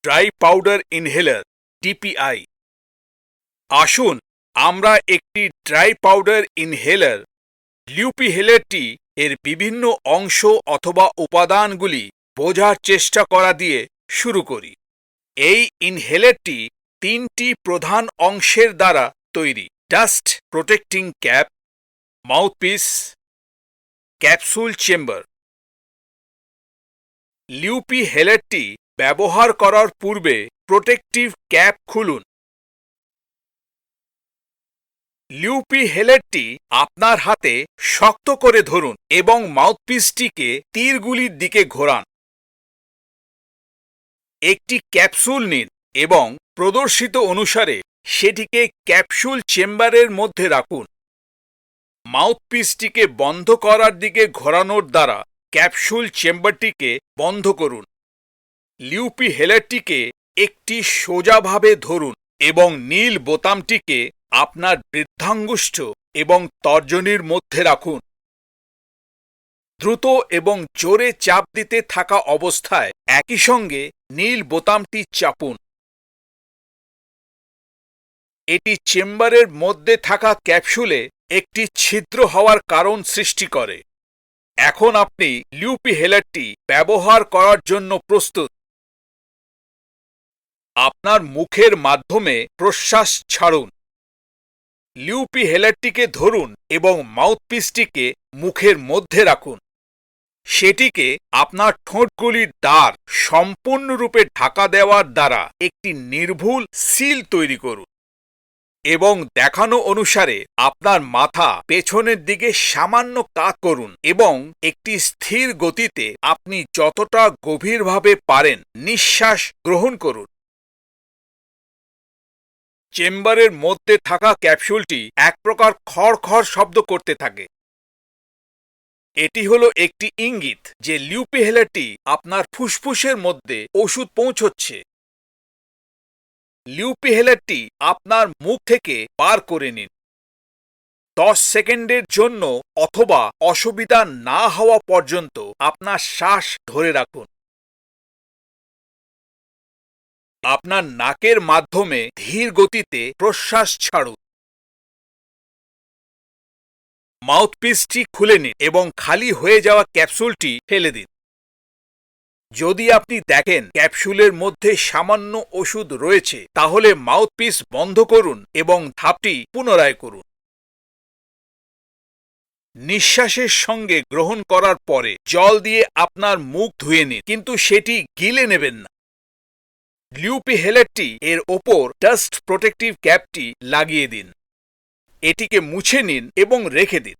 Dry powder inhaler DPI. আসুন আমরা একটি ড্রাই পাউডার ইনহেলার লিউপিহেলার-টি এর বিভিন্ন অংশ অথবা উপাদানগুলি বোঝার চেষ্টা করা দিয়ে শুরু করি। এই ইনহেলারটি তিনটি প্রধান অংশের দ্বারা তৈরি: dust protecting cap, mouthpiece, capsule chamber. লিউপিহেলার-টি ব্যবহার করার পূর্বে প্রোটেক্টিভ ক্যাপ খুলুন। লিউপিহেলার-টি আপনার হাতে শক্ত করে ধরুন এবং মাউথপিসটিকে তীরগুলির দিকে ঘোরান। একটি ক্যাপসুল নিন এবং প্রদর্শিত অনুসারে সেটিকে ক্যাপসুল চেম্বারের মধ্যে রাখুন। মাউথপিসটিকে বন্ধ করার দিকে ঘোরানোর দ্বারা ক্যাপসুল চেম্বারটিকে বন্ধ করুন। লিউপিহেলার-টিকে একটি সোজাভাবে ধরুন এবং নীল বোতামটিকে আপনার বৃদ্ধাঙ্গুষ্ঠ এবং তর্জনীর মধ্যে রাখুন। দ্রুত এবং জোরে চাপ দিতে থাকা অবস্থায় একই সঙ্গে নীল বোতামটি চাপুন। এটি চেম্বারের মধ্যে থাকা ক্যাপসুলে একটি ছিদ্র হওয়ার কারণ সৃষ্টি করে। এখন আপনি লিউপিহেলার-টি ব্যবহার করার জন্য প্রস্তুত। আপনার মুখের মাধ্যমে প্রশ্বাস ছাড়ুন। লিউপিহেলার-টিকে ধরুন এবং মাউথপিসটিকে মুখের মধ্যে রাখুন। সেটিকে আপনার ঠোঁটগুলির দ্বার সম্পূর্ণরূপে ঢাকা দেওয়ার দ্বারা একটি নির্ভুল সিল তৈরি করুন এবং দেখানো অনুসারে আপনার মাথা পেছনের দিকে সামান্য কাত করুন এবং একটি স্থির গতিতে আপনি যতটা গভীরভাবে পারেন নিঃশ্বাস গ্রহণ করুন। চেম্বারের মধ্যে থাকা ক্যাপসুলটি এক প্রকার খড়খড় শব্দ করতে থাকে। এটি হলো একটি ইঙ্গিত যে লিউপিহেলার-টি আপনার ফুসফুসের মধ্যে ওষুধ পৌঁছচ্ছে। লিউপিহেলার-টি আপনার মুখ থেকে বার করে নিন। 10 সেকেন্ডের জন্য অথবা অসুবিধা না হওয়া পর্যন্ত আপনার শ্বাস ধরে রাখুন। আপনার নাকের মাধ্যমে ধীর গতিতে প্রশ্বাস ছাড়ুন। মাউথপিসটি খুলে নিন এবং খালি হয়ে যাওয়া ক্যাপসুলটি ফেলে দিন। যদি আপনি দেখেন ক্যাপসুলের মধ্যে সামান্য ওষুধ রয়েছে, তাহলে মাউথপিস বন্ধ করুন এবং ধাপটি পুনরায় করুন। নিঃশ্বাসের সঙ্গে গ্রহণ করার পরে জল দিয়ে আপনার মুখ ধুয়ে নিন, কিন্তু সেটি গিলে নেবেন না। লিউপিহেলার-টি এর ওপর ডাস্ট প্রোটেক্টিভ ক্যাপটি লাগিয়ে দিন। এটিকে মুছে নিন এবং রেখে দিন।